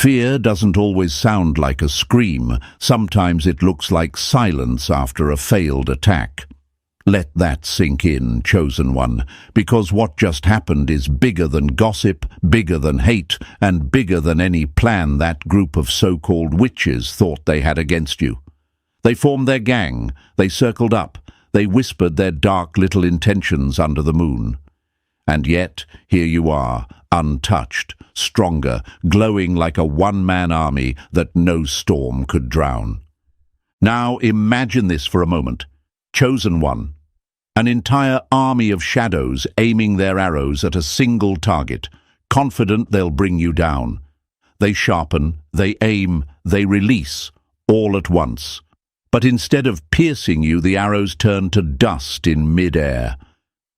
Fear doesn't always sound like a scream. Sometimes it looks like silence after a failed attack. Let that sink in, chosen one, because what just happened is bigger than gossip, bigger than hate, and bigger than any plan that group of so-called witches thought they had against you. They formed their gang, they circled up, they whispered their dark little intentions under the moon. And yet, here you are, untouched, stronger, glowing like a one-man army that no storm could drown. Now imagine this for a moment. Chosen one. An entire army of shadows aiming their arrows at a single target, confident they'll bring you down. They sharpen, they aim, they release, all at once. But instead of piercing you, the arrows turn to dust in mid-air.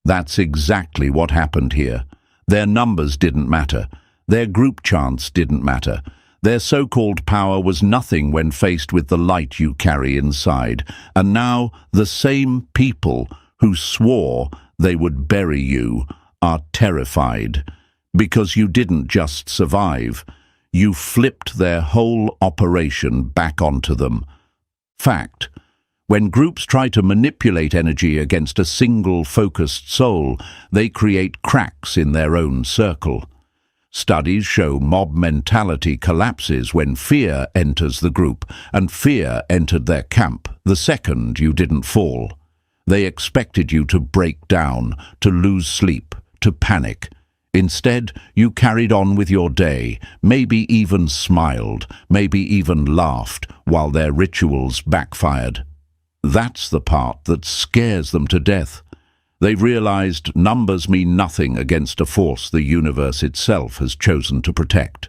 That's exactly what happened here. Their numbers didn't matter. Their group chants didn't matter. Their so-called power was nothing when faced with the light you carry inside. And now the same people who swore they would bury you are terrified. Because you didn't just survive. You flipped their whole operation back onto them. Fact. When groups try to manipulate energy against a single focused soul, they create cracks in their own circle. Studies show mob mentality collapses when fear enters the group, and fear entered their camp the second you didn't fall. They expected you to break down, to lose sleep, to panic. Instead, you carried on with your day, maybe even smiled, maybe even laughed, while their rituals backfired. That's the part that scares them to death. They've realized numbers mean nothing against a force the universe itself has chosen to protect.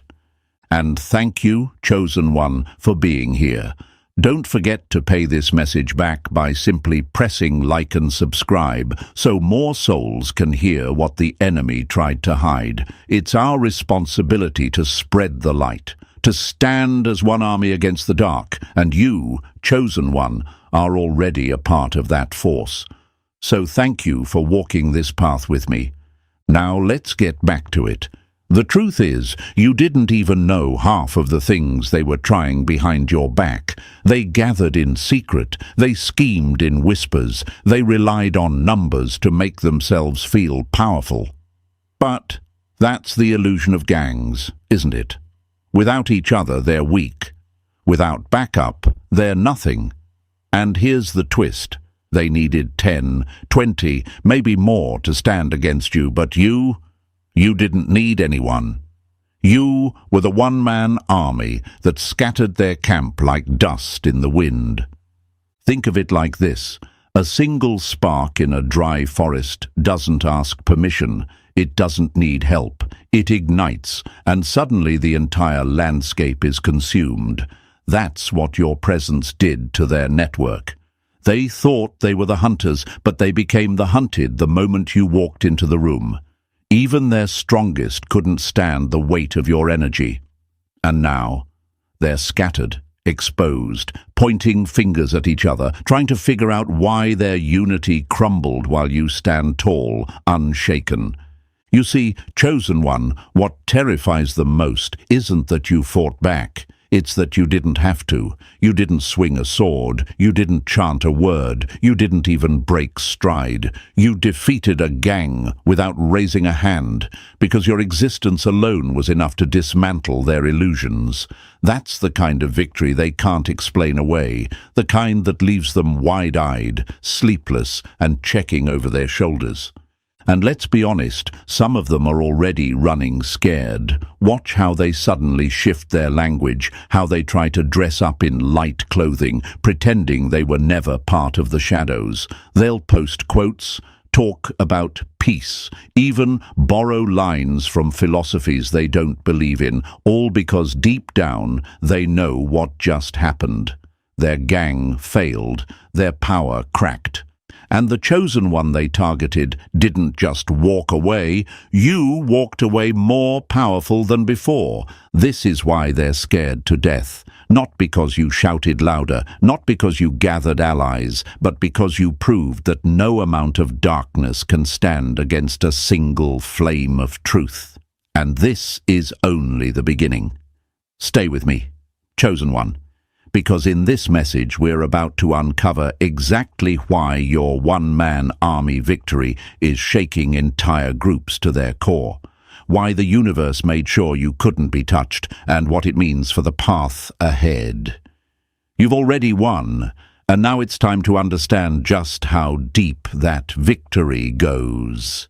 And thank you, chosen one, for being here. Don't forget to pay this message back by simply pressing like and subscribe so more souls can hear what the enemy tried to hide. It's our responsibility to spread the light, to stand as one army against the dark, and you, chosen one, are already a part of that force. So thank you for walking this path with me. Now let's get back to it. The truth is, you didn't even know half of the things they were trying behind your back. They gathered in secret, they schemed in whispers, they relied on numbers to make themselves feel powerful. But that's the illusion of gangs, isn't it? Without each other, they're weak. Without backup, they're nothing. And here's the twist. They needed 10, 20, maybe more to stand against you, but you didn't need anyone. You were the one-man army that scattered their camp like dust in the wind. Think of it like this. A single spark in a dry forest doesn't ask permission. It doesn't need help. It ignites, and suddenly the entire landscape is consumed. That's what your presence did to their network. They thought they were the hunters, but they became the hunted the moment you walked into the room. Even their strongest couldn't stand the weight of your energy. And now, they're scattered, exposed, pointing fingers at each other, trying to figure out why their unity crumbled while you stand tall, unshaken. You see, chosen one, what terrifies them most isn't that you fought back. It's that you didn't have to. You didn't swing a sword. You didn't chant a word. You didn't even break stride. You defeated a gang without raising a hand, because your existence alone was enough to dismantle their illusions. That's the kind of victory they can't explain away, the kind that leaves them wide-eyed, sleepless, and checking over their shoulders. And let's be honest, some of them are already running scared. Watch how they suddenly shift their language, how they try to dress up in light clothing, pretending they were never part of the shadows. They'll post quotes, talk about peace, even borrow lines from philosophies they don't believe in, all because deep down they know what just happened. Their gang failed, their power cracked. And the chosen one they targeted didn't just walk away. You walked away more powerful than before. This is why they're scared to death. Not because you shouted louder, not because you gathered allies, but because you proved that no amount of darkness can stand against a single flame of truth. And this is only the beginning. Stay with me, chosen one, because in this message we're about to uncover exactly why your one-man army victory is shaking entire groups to their core, why the universe made sure you couldn't be touched, and what it means for the path ahead. You've already won, and now it's time to understand just how deep that victory goes.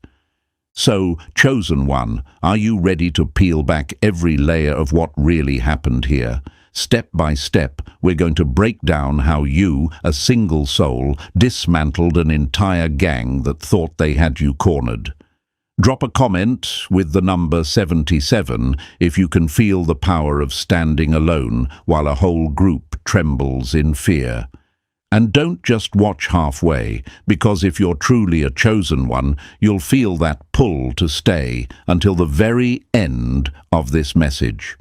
So, chosen one, are you ready to peel back every layer of what really happened here? Step by step, we're going to break down how you, a single soul, dismantled an entire gang that thought they had you cornered. Drop a comment with the number 77 if you can feel the power of standing alone while a whole group trembles in fear. And don't just watch halfway, because if you're truly a chosen one, you'll feel that pull to stay until the very end of this message.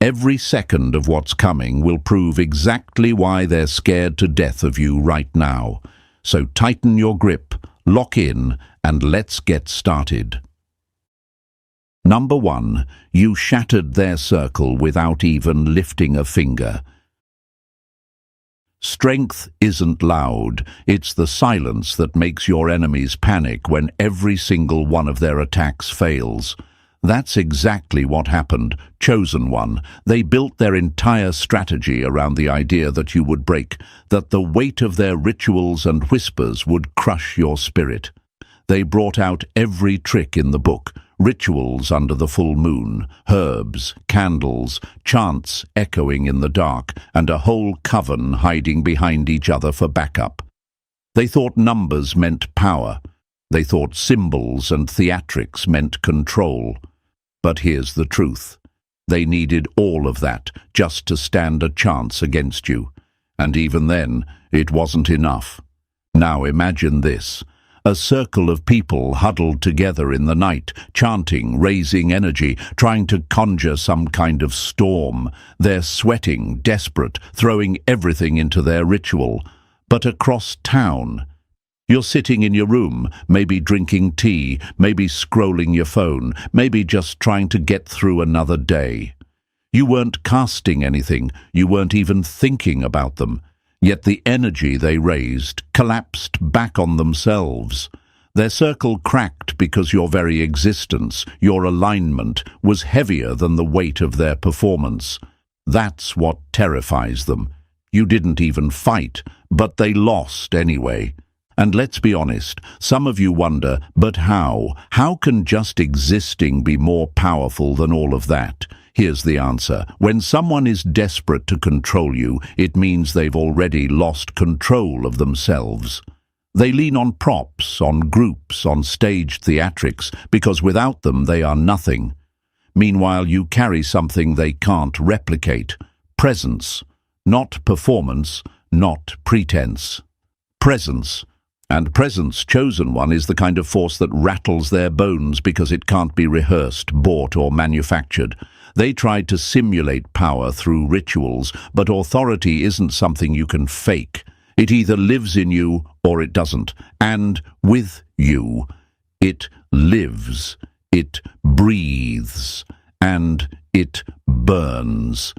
Every second of what's coming will prove exactly why they're scared to death of you right now. So tighten your grip, lock in, and let's get started. Number 1. You shattered their circle without even lifting a finger. Strength isn't loud, it's the silence that makes your enemies panic when every single one of their attacks fails. That's exactly what happened, chosen one. They built their entire strategy around the idea that you would break, that the weight of their rituals and whispers would crush your spirit. They brought out every trick in the book, rituals under the full moon, herbs, candles, chants echoing in the dark, and a whole coven hiding behind each other for backup. They thought numbers meant power. They thought symbols and theatrics meant control. But here's the truth. They needed all of that just to stand a chance against you. And even then, it wasn't enough. Now imagine this. A circle of people huddled together in the night, chanting, raising energy, trying to conjure some kind of storm. They're sweating, desperate, throwing everything into their ritual. But across town, you're sitting in your room, maybe drinking tea, maybe scrolling your phone, maybe just trying to get through another day. You weren't casting anything, you weren't even thinking about them. Yet the energy they raised collapsed back on themselves. Their circle cracked because your very existence, your alignment, was heavier than the weight of their performance. That's what terrifies them. You didn't even fight, but they lost anyway. And let's be honest, some of you wonder, but how? How can just existing be more powerful than all of that? Here's the answer. When someone is desperate to control you, it means they've already lost control of themselves. They lean on props, on groups, on staged theatrics, because without them they are nothing. Meanwhile, you carry something they can't replicate. Presence. Not performance, not pretense. Presence. And presence, chosen one, is the kind of force that rattles their bones because it can't be rehearsed, bought, or manufactured. They tried to simulate power through rituals, but authority isn't something you can fake. It either lives in you or it doesn't. And with you, it lives, it breathes, and it burns.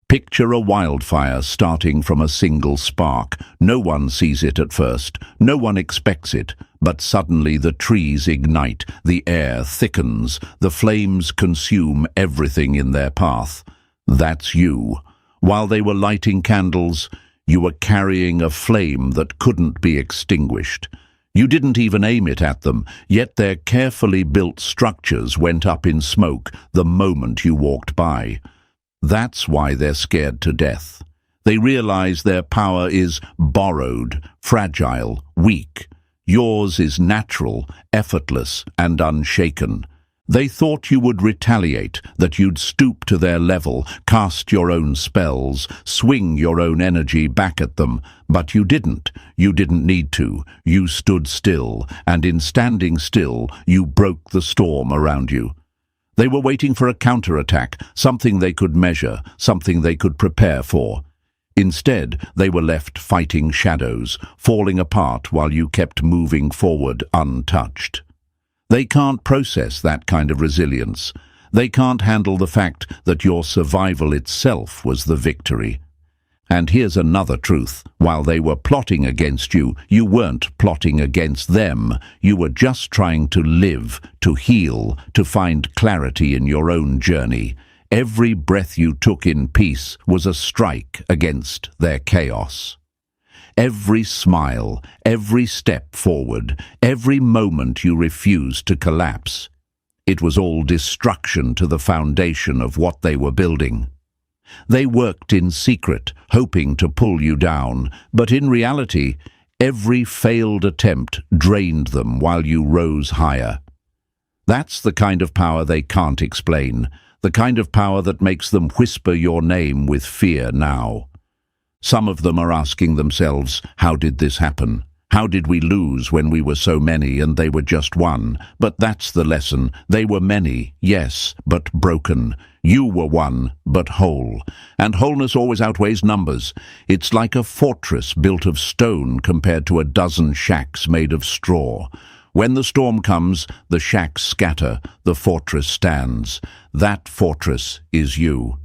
Picture a wildfire starting from a single spark. No one sees it at first. No one expects it. But suddenly the trees ignite, the air thickens, the flames consume everything in their path. That's you. While they were lighting candles, you were carrying a flame that couldn't be extinguished. You didn't even aim it at them, yet their carefully built structures went up in smoke the moment you walked by. That's why they're scared to death. They realize their power is borrowed, fragile, weak. Yours is natural, effortless, and unshaken. They thought you would retaliate, that you'd stoop to their level, cast your own spells, swing your own energy back at them. But you didn't. You didn't need to. You stood still, and in standing still, you broke the storm around you. They were waiting for a counterattack, something they could measure, something they could prepare for. Instead, they were left fighting shadows, falling apart while you kept moving forward untouched. They can't process that kind of resilience. They can't handle the fact that your survival itself was the victory. And here's another truth. While they were plotting against you, you weren't plotting against them. You were just trying to live, to heal, to find clarity in your own journey. Every breath you took in peace was a strike against their chaos. Every smile, every step forward, every moment you refused to collapse, it was all destruction to the foundation of what they were building. They worked in secret, hoping to pull you down, but in reality, every failed attempt drained them while you rose higher. That's the kind of power they can't explain, the kind of power that makes them whisper your name with fear now. Some of them are asking themselves, how did this happen? How did we lose when we were so many and they were just one? But that's the lesson. They were many, yes, but broken. You were one, but whole. And wholeness always outweighs numbers. It's like a fortress built of stone compared to a dozen shacks made of straw. When the storm comes, the shacks scatter, the fortress stands. That fortress is you.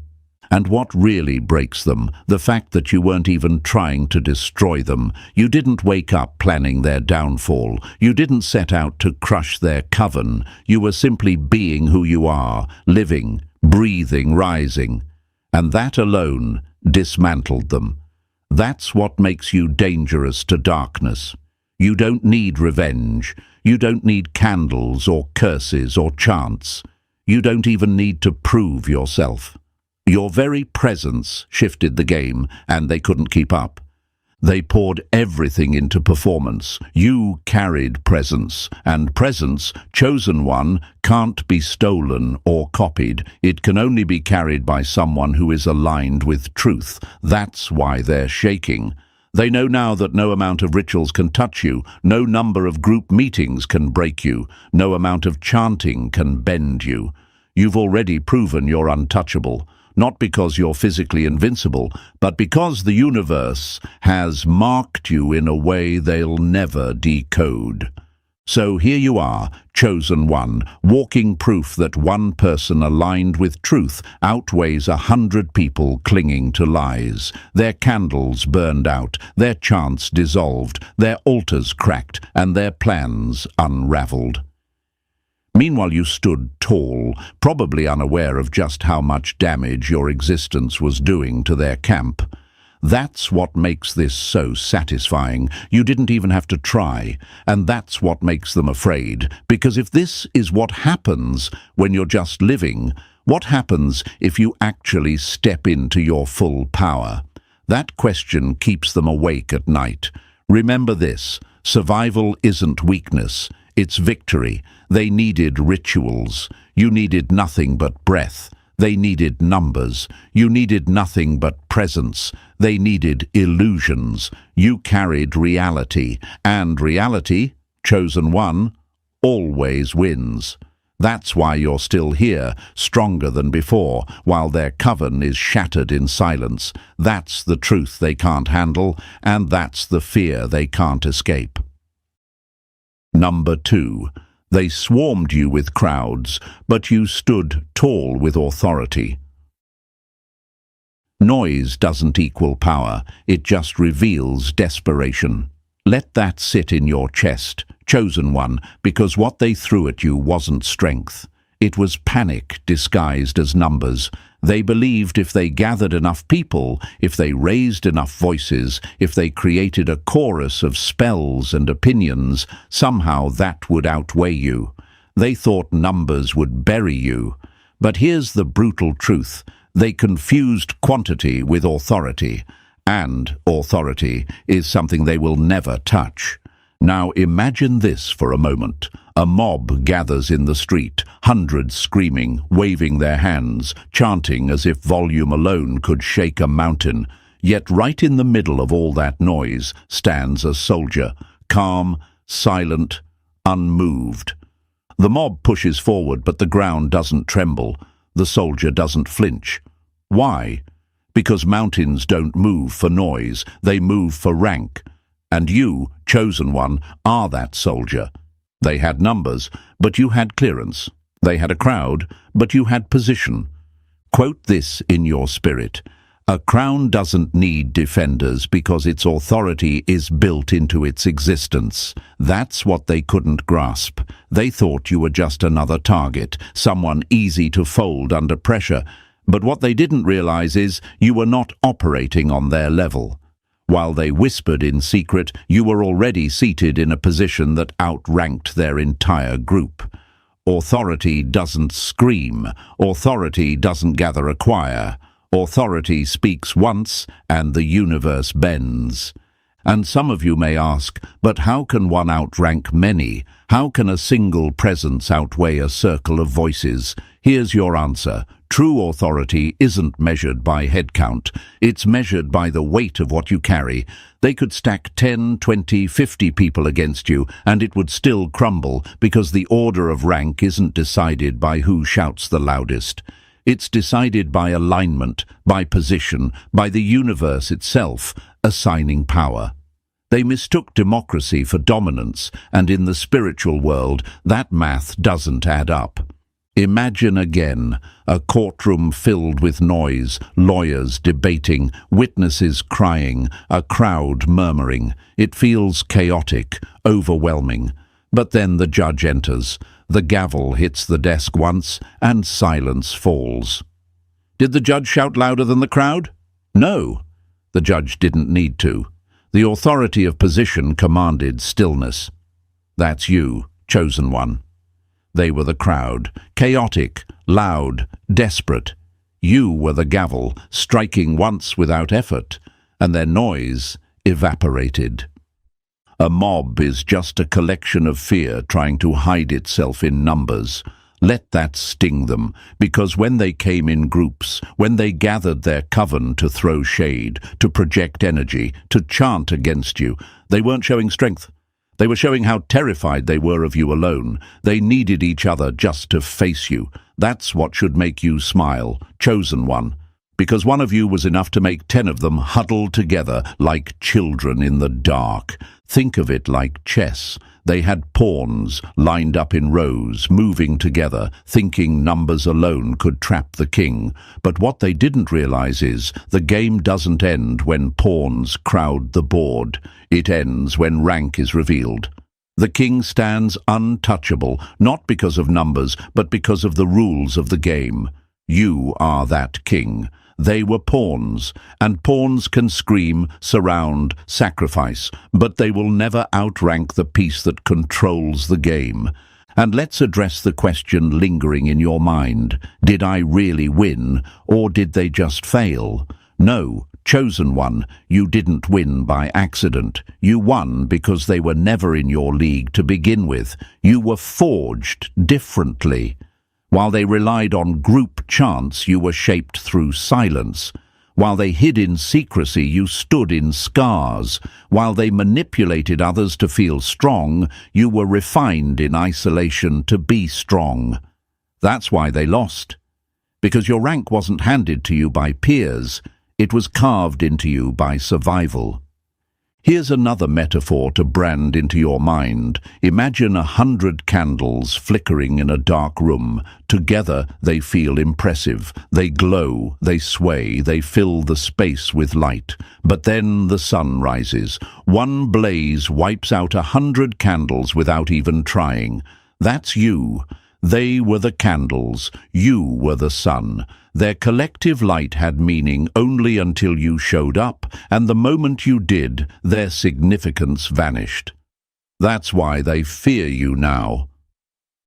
And what really breaks them, the fact that you weren't even trying to destroy them. You didn't wake up planning their downfall. You didn't set out to crush their coven. You were simply being who you are, living, breathing, rising. And that alone dismantled them. That's what makes you dangerous to darkness. You don't need revenge. You don't need candles or curses or chants. You don't even need to prove yourself. Your very presence shifted the game, and they couldn't keep up. They poured everything into performance. You carried presence, and presence, chosen one, can't be stolen or copied. It can only be carried by someone who is aligned with truth. That's why they're shaking. They know now that no amount of rituals can touch you, no number of group meetings can break you, no amount of chanting can bend you. You've already proven you're untouchable. Not because you're physically invincible, but because the universe has marked you in a way they'll never decode. So here you are, chosen one, walking proof that one person aligned with truth outweighs 100 people clinging to lies. Their candles burned out, their chants dissolved, their altars cracked, and their plans unraveled. Meanwhile, you stood tall, probably unaware of just how much damage your existence was doing to their camp. That's what makes this so satisfying. You didn't even have to try, and that's what makes them afraid. Because if this is what happens when you're just living, what happens if you actually step into your full power? That question keeps them awake at night. Remember this, survival isn't weakness. It's victory. They needed rituals. You needed nothing but breath. They needed numbers. You needed nothing but presence. They needed illusions. You carried reality. And reality, chosen one, always wins. That's why you're still here, stronger than before, while their coven is shattered in silence. That's the truth they can't handle, and that's the fear they can't escape. Number 2. They swarmed you with crowds, but you stood tall with authority. Noise doesn't equal power, it just reveals desperation. Let that sit in your chest, chosen one, because what they threw at you wasn't strength. It was panic disguised as numbers. They believed if they gathered enough people, if they raised enough voices, if they created a chorus of spells and opinions, somehow that would outweigh you. They thought numbers would bury you. But here's the brutal truth. They confused quantity with authority. And authority is something they will never touch. Now imagine this for a moment. A mob gathers in the street, hundreds screaming, waving their hands, chanting as if volume alone could shake a mountain. Yet right in the middle of all that noise stands a soldier, calm, silent, unmoved. The mob pushes forward, but the ground doesn't tremble. The soldier doesn't flinch. Why? Because mountains don't move for noise, they move for rank. And you, chosen one, are that soldier. They had numbers, but you had clearance. They had a crowd, but you had position. Quote this in your spirit. A crown doesn't need defenders because its authority is built into its existence. That's what they couldn't grasp. They thought you were just another target, someone easy to fold under pressure. But what they didn't realize is you were not operating on their level. While they whispered in secret, you were already seated in a position that outranked their entire group. Authority doesn't scream. Authority doesn't gather a choir. Authority speaks once, and the universe bends. And some of you may ask, but how can one outrank many? How can a single presence outweigh a circle of voices? Here's your answer. True authority isn't measured by head count. It's measured by the weight of what you carry. They could stack 10, 20, 50 people against you, and it would still crumble because the order of rank isn't decided by who shouts the loudest. It's decided by alignment, by position, by the universe itself, assigning power. They mistook democracy for dominance, and in the spiritual world, that math doesn't add up. Imagine again a courtroom filled with noise, lawyers debating, witnesses crying, a crowd murmuring. It feels chaotic, overwhelming. But then the judge enters. The gavel hits the desk once, and silence falls. Did the judge shout louder than the crowd? No. The judge didn't need to. The authority of position commanded stillness. That's you, chosen one. They were the crowd, chaotic, loud, desperate. You were the gavel, striking once without effort, and their noise evaporated. A mob is just a collection of fear trying to hide itself in numbers. Let that sting them, because when they came in groups, when they gathered their coven to throw shade, to project energy, to chant against you, they weren't showing strength. They were showing how terrified they were of you alone. They needed each other just to face you. That's what should make you smile, chosen one. Because one of you was enough to make 10 of them huddle together like children in the dark. Think of it like chess. They had pawns lined up in rows, moving together, thinking numbers alone could trap the king. But what they didn't realize is the game doesn't end when pawns crowd the board. It ends when rank is revealed. The king stands untouchable, not because of numbers, but because of the rules of the game. You are that king. They were pawns, and pawns can scream, surround, sacrifice, but they will never outrank the piece that controls the game. And let's address the question lingering in your mind. Did I really win, or did they just fail? No, chosen one, you didn't win by accident. You won because they were never in your league to begin with. You were forged differently. While they relied on group chants, you were shaped through silence. While they hid in secrecy, you stood in scars. While they manipulated others to feel strong, you were refined in isolation to be strong. That's why they lost. Because your rank wasn't handed to you by peers, it was carved into you by survival. Here's another metaphor to brand into your mind. Imagine 100 candles flickering in a dark room. Together they feel impressive. They glow, they sway, they fill the space with light. But then the sun rises. One blaze wipes out 100 candles without even trying. That's you. They were the candles. You were the sun. Their collective light had meaning only until you showed up, and the moment you did, their significance vanished. That's why they fear you now.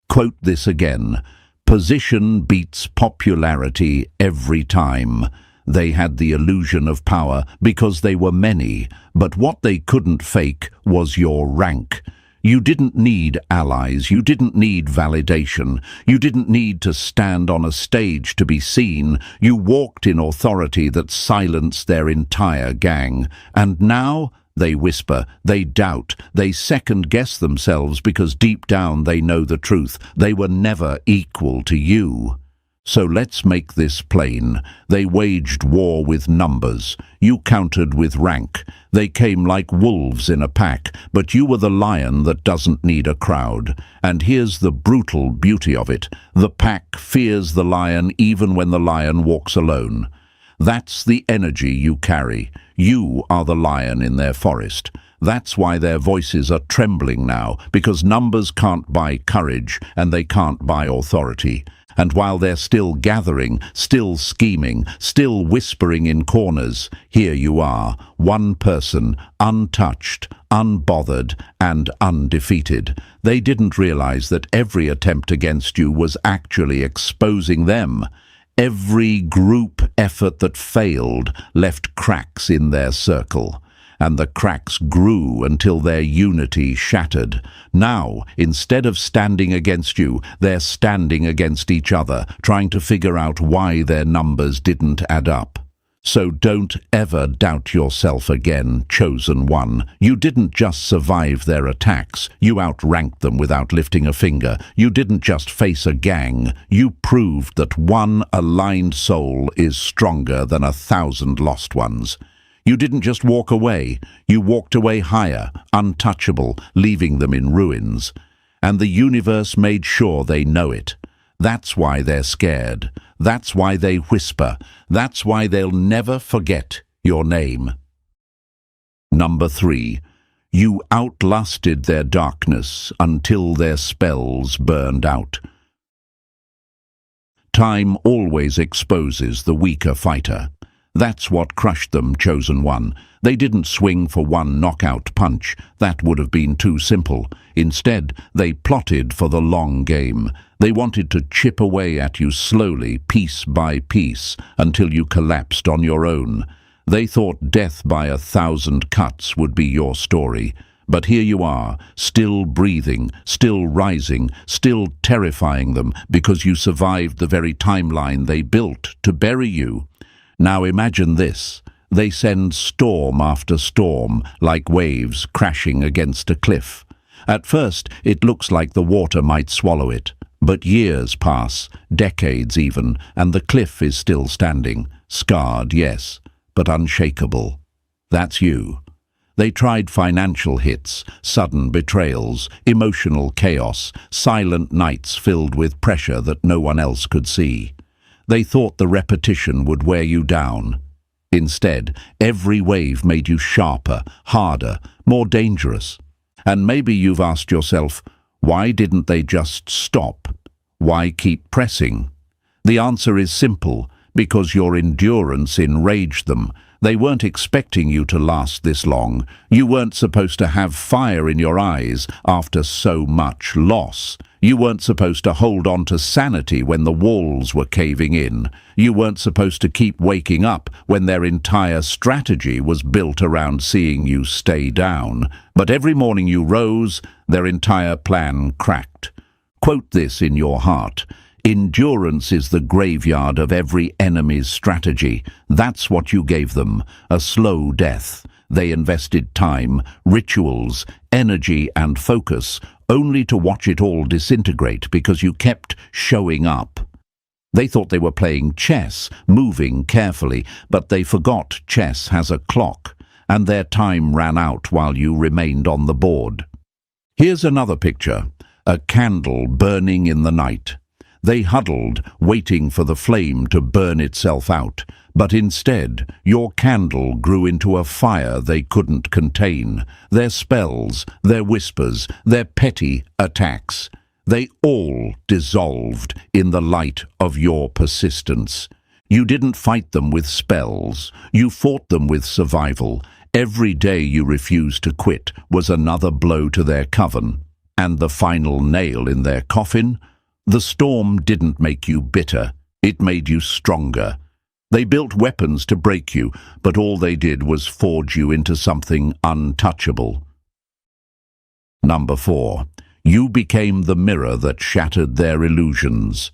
Quote this again. Position beats popularity every time. They had the illusion of power because they were many, but what they couldn't fake was your rank. You didn't need allies, you didn't need validation, you didn't need to stand on a stage to be seen. You walked in authority that silenced their entire gang. And now they whisper, they doubt, they second-guess themselves because deep down they know the truth. They were never equal to you. So let's make this plain. They waged war with numbers. You countered with rank. They came like wolves in a pack, but you were the lion that doesn't need a crowd. And here's the brutal beauty of it. The pack fears the lion even when the lion walks alone. That's the energy you carry. You are the lion in their forest. That's why their voices are trembling now, because numbers can't buy courage and they can't buy authority. And while they're still gathering, still scheming, still whispering in corners, here you are, one person, untouched, unbothered, and undefeated. They didn't realize that every attempt against you was actually exposing them. Every group effort that failed left cracks in their circle. And the cracks grew until their unity shattered. Now, instead of standing against you, they're standing against each other, trying to figure out why their numbers didn't add up. So don't ever doubt yourself again, chosen one. You didn't just survive their attacks. You outranked them without lifting a finger. You didn't just face a gang. You proved that one aligned soul is stronger than 1,000 lost ones. You didn't just walk away, you walked away higher, untouchable, leaving them in ruins. And the universe made sure they know it. That's why they're scared. That's why they whisper. That's why they'll never forget your name. Number 3. You outlasted their darkness until their spells burned out. Time always exposes the weaker fighter. That's what crushed them, chosen one. They didn't swing for one knockout punch. That would have been too simple. Instead, they plotted for the long game. They wanted to chip away at you slowly, piece by piece, until you collapsed on your own. They thought death by 1,000 cuts would be your story. But here you are, still breathing, still rising, still terrifying them because you survived the very timeline they built to bury you. Now imagine this. They send storm after storm, like waves crashing against a cliff. At first, it looks like the water might swallow it. But years pass, decades even, and the cliff is still standing. Scarred, yes, but unshakable. That's you. They tried financial hits, sudden betrayals, emotional chaos, silent nights filled with pressure that no one else could see. They thought the repetition would wear you down. Instead, every wave made you sharper, harder, more dangerous. And maybe you've asked yourself, why didn't they just stop? Why keep pressing? The answer is simple, because your endurance enraged them. They weren't expecting you to last this long. You weren't supposed to have fire in your eyes after so much loss. You weren't supposed to hold on to sanity when the walls were caving in. You weren't supposed to keep waking up when their entire strategy was built around seeing you stay down. But every morning you rose, their entire plan cracked. Quote this in your heart. Endurance is the graveyard of every enemy's strategy. That's what you gave them, a slow death. They invested time, rituals, energy and focus, only to watch it all disintegrate because you kept showing up. They thought they were playing chess, moving carefully, but they forgot chess has a clock, and their time ran out while you remained on the board. Here's another picture, a candle burning in the night. They huddled, waiting for the flame to burn itself out, but instead, your candle grew into a fire they couldn't contain. Their spells, their whispers, their petty attacks, they all dissolved in the light of your persistence. You didn't fight them with spells. You fought them with survival. Every day you refused to quit was another blow to their coven. And the final nail in their coffin? The storm didn't make you bitter, it made you stronger. They built weapons to break you, but all they did was forge you into something untouchable. Number 4. You became the mirror that shattered their illusions.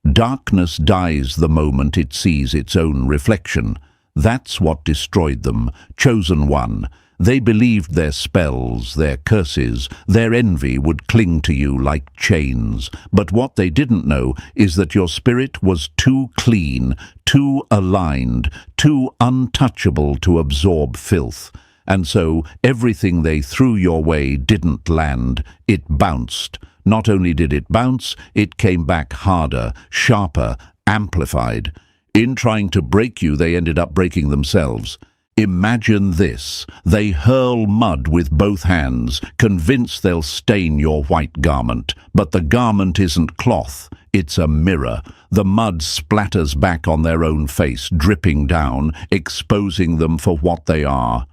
Darkness dies the moment it sees its own reflection. That's what destroyed them, chosen one. They believed their spells, their curses, their envy would cling to you like chains. But what they didn't know is that your spirit was too clean, too aligned, too untouchable to absorb filth. And so everything they threw your way didn't land, it bounced. Not only did it bounce, it came back harder, sharper, amplified. In trying to break you, they ended up breaking themselves. Imagine this. They hurl mud with both hands, convinced they'll stain your white garment. But the garment isn't cloth, it's a mirror. The mud splatters back on their own face, dripping down, exposing them for what they are.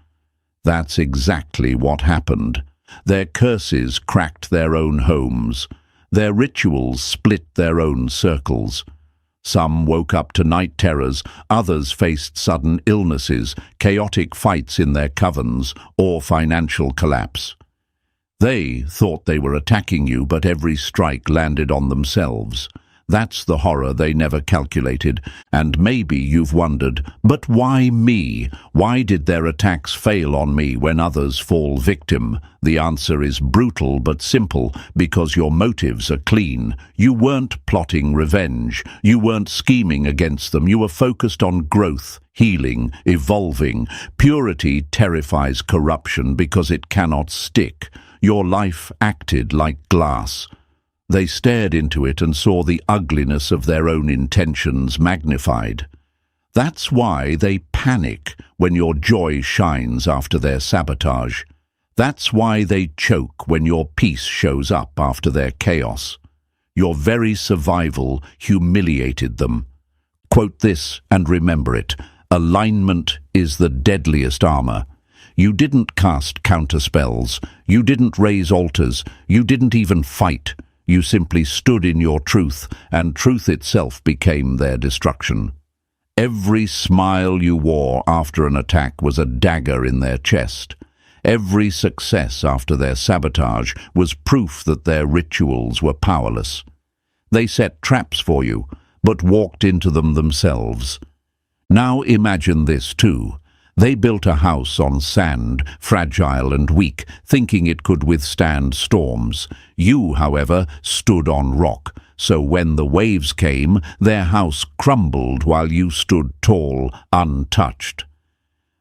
That's exactly what happened. Their curses cracked their own homes. Their rituals split their own circles. Some woke up to night terrors, others faced sudden illnesses, chaotic fights in their covens, or financial collapse. They thought they were attacking you, but every strike landed on themselves. That's the horror they never calculated. And maybe you've wondered, but why me? Why did their attacks fail on me when others fall victim? The answer is brutal but simple, because your motives are clean. You weren't plotting revenge. You weren't scheming against them. You were focused on growth, healing, evolving. Purity terrifies corruption because it cannot stick. Your life acted like glass. They stared into it and saw the ugliness of their own intentions magnified. That's why they panic when your joy shines after their sabotage. That's why they choke when your peace shows up after their chaos. Your very survival humiliated them. Quote this and remember it. Alignment is the deadliest armor. You didn't cast counterspells. You didn't raise altars. You didn't even fight. You simply stood in your truth, and truth itself became their destruction. Every smile you wore after an attack was a dagger in their chest. Every success after their sabotage was proof that their rituals were powerless. They set traps for you, but walked into them themselves. Now imagine this too. They built a house on sand, fragile and weak, thinking it could withstand storms. You, however, stood on rock, so when the waves came, their house crumbled while you stood tall, untouched.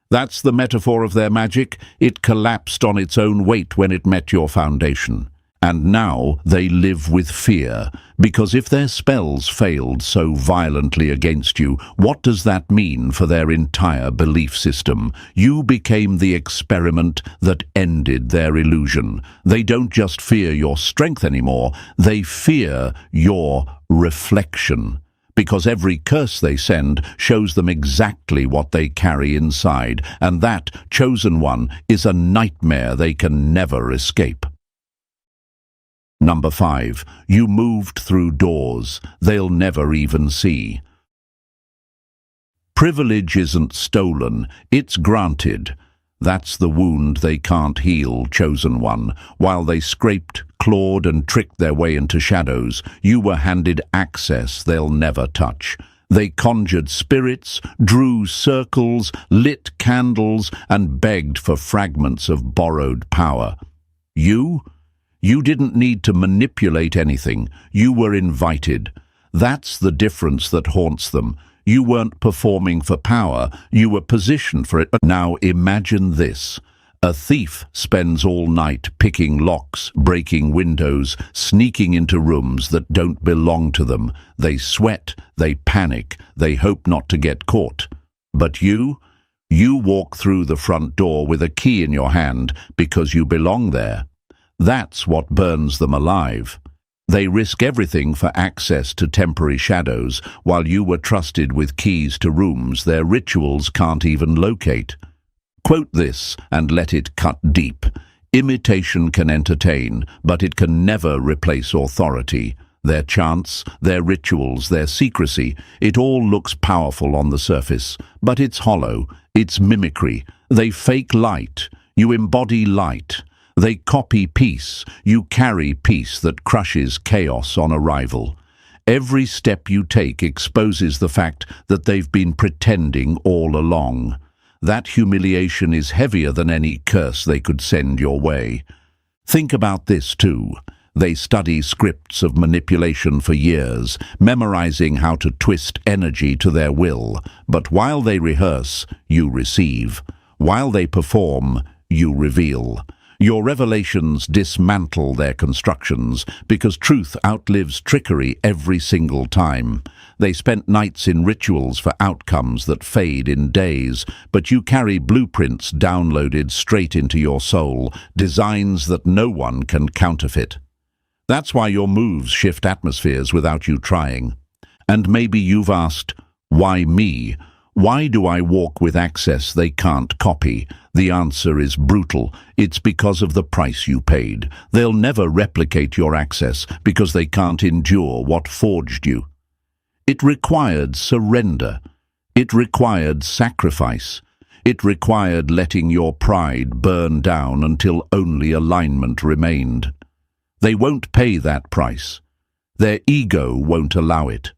That's the metaphor of their magic. It collapsed on its own weight when it met your foundation. And now they live with fear, because if their spells failed so violently against you, what does that mean for their entire belief system? You became the experiment that ended their illusion. They don't just fear your strength anymore, they fear your reflection. Because every curse they send shows them exactly what they carry inside, and that, chosen one, is a nightmare they can never escape. Number 5. You moved through doors they'll never even see. Privilege isn't stolen, it's granted. That's the wound they can't heal, chosen one. While they scraped, clawed, and tricked their way into shadows, you were handed access they'll never touch. They conjured spirits, drew circles, lit candles, and begged for fragments of borrowed power. You didn't need to manipulate anything. You were invited. That's the difference that haunts them. You weren't performing for power, you were positioned for it. Now imagine this. A thief spends all night picking locks, breaking windows, sneaking into rooms that don't belong to them. They sweat, they panic, they hope not to get caught. But you walk through the front door with a key in your hand because you belong there. That's what burns them alive. They risk everything for access to temporary shadows, while you were trusted with keys to rooms their rituals can't even locate. Quote this and let it cut deep. Imitation can entertain, but it can never replace authority. Their chants, their rituals, their secrecy, it all looks powerful on the surface, but it's hollow, it's mimicry. They fake light, you embody light. They copy peace, you carry peace that crushes chaos on arrival. Every step you take exposes the fact that they've been pretending all along. That humiliation is heavier than any curse they could send your way. Think about this too. They study scripts of manipulation for years, memorizing how to twist energy to their will. But while they rehearse, you receive. While they perform, you reveal. Your revelations dismantle their constructions, because truth outlives trickery every single time. They spent nights in rituals for outcomes that fade in days, but you carry blueprints downloaded straight into your soul, designs that no one can counterfeit. That's why your moves shift atmospheres without you trying. And maybe you've asked, why me? Why do I walk with access they can't copy? The answer is brutal. It's because of the price you paid. They'll never replicate your access because they can't endure what forged you. It required surrender. It required sacrifice. It required letting your pride burn down until only alignment remained. They won't pay that price. Their ego won't allow it.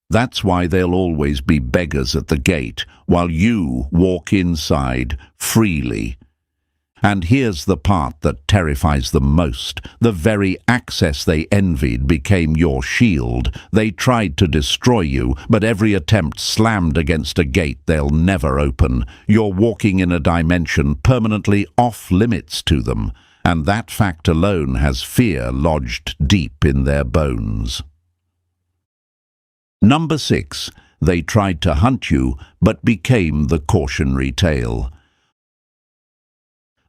That's why they'll always be beggars at the gate, while you walk inside freely. And here's the part that terrifies them most. The very access they envied became your shield. They tried to destroy you, but every attempt slammed against a gate they'll never open. You're walking in a dimension permanently off limits to them, and that fact alone has fear lodged deep in their bones. Number 6. They tried to hunt you, but became the cautionary tale.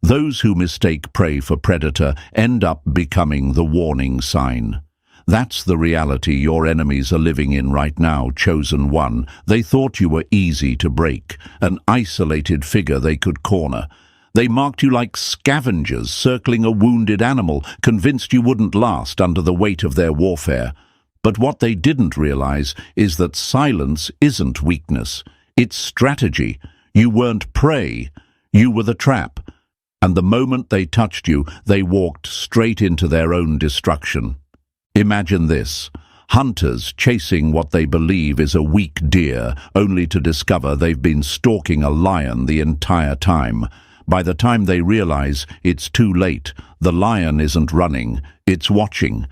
Those who mistake prey for predator end up becoming the warning sign. That's the reality your enemies are living in right now, chosen one. They thought you were easy to break, an isolated figure they could corner. They marked you like scavengers circling a wounded animal, convinced you wouldn't last under the weight of their warfare. But what they didn't realize is that silence isn't weakness. It's strategy. You weren't prey. You were the trap. And the moment they touched you, they walked straight into their own destruction. Imagine this. Hunters chasing what they believe is a weak deer, only to discover they've been stalking a lion the entire time. By the time they realize it's too late, the lion isn't running, it's watching.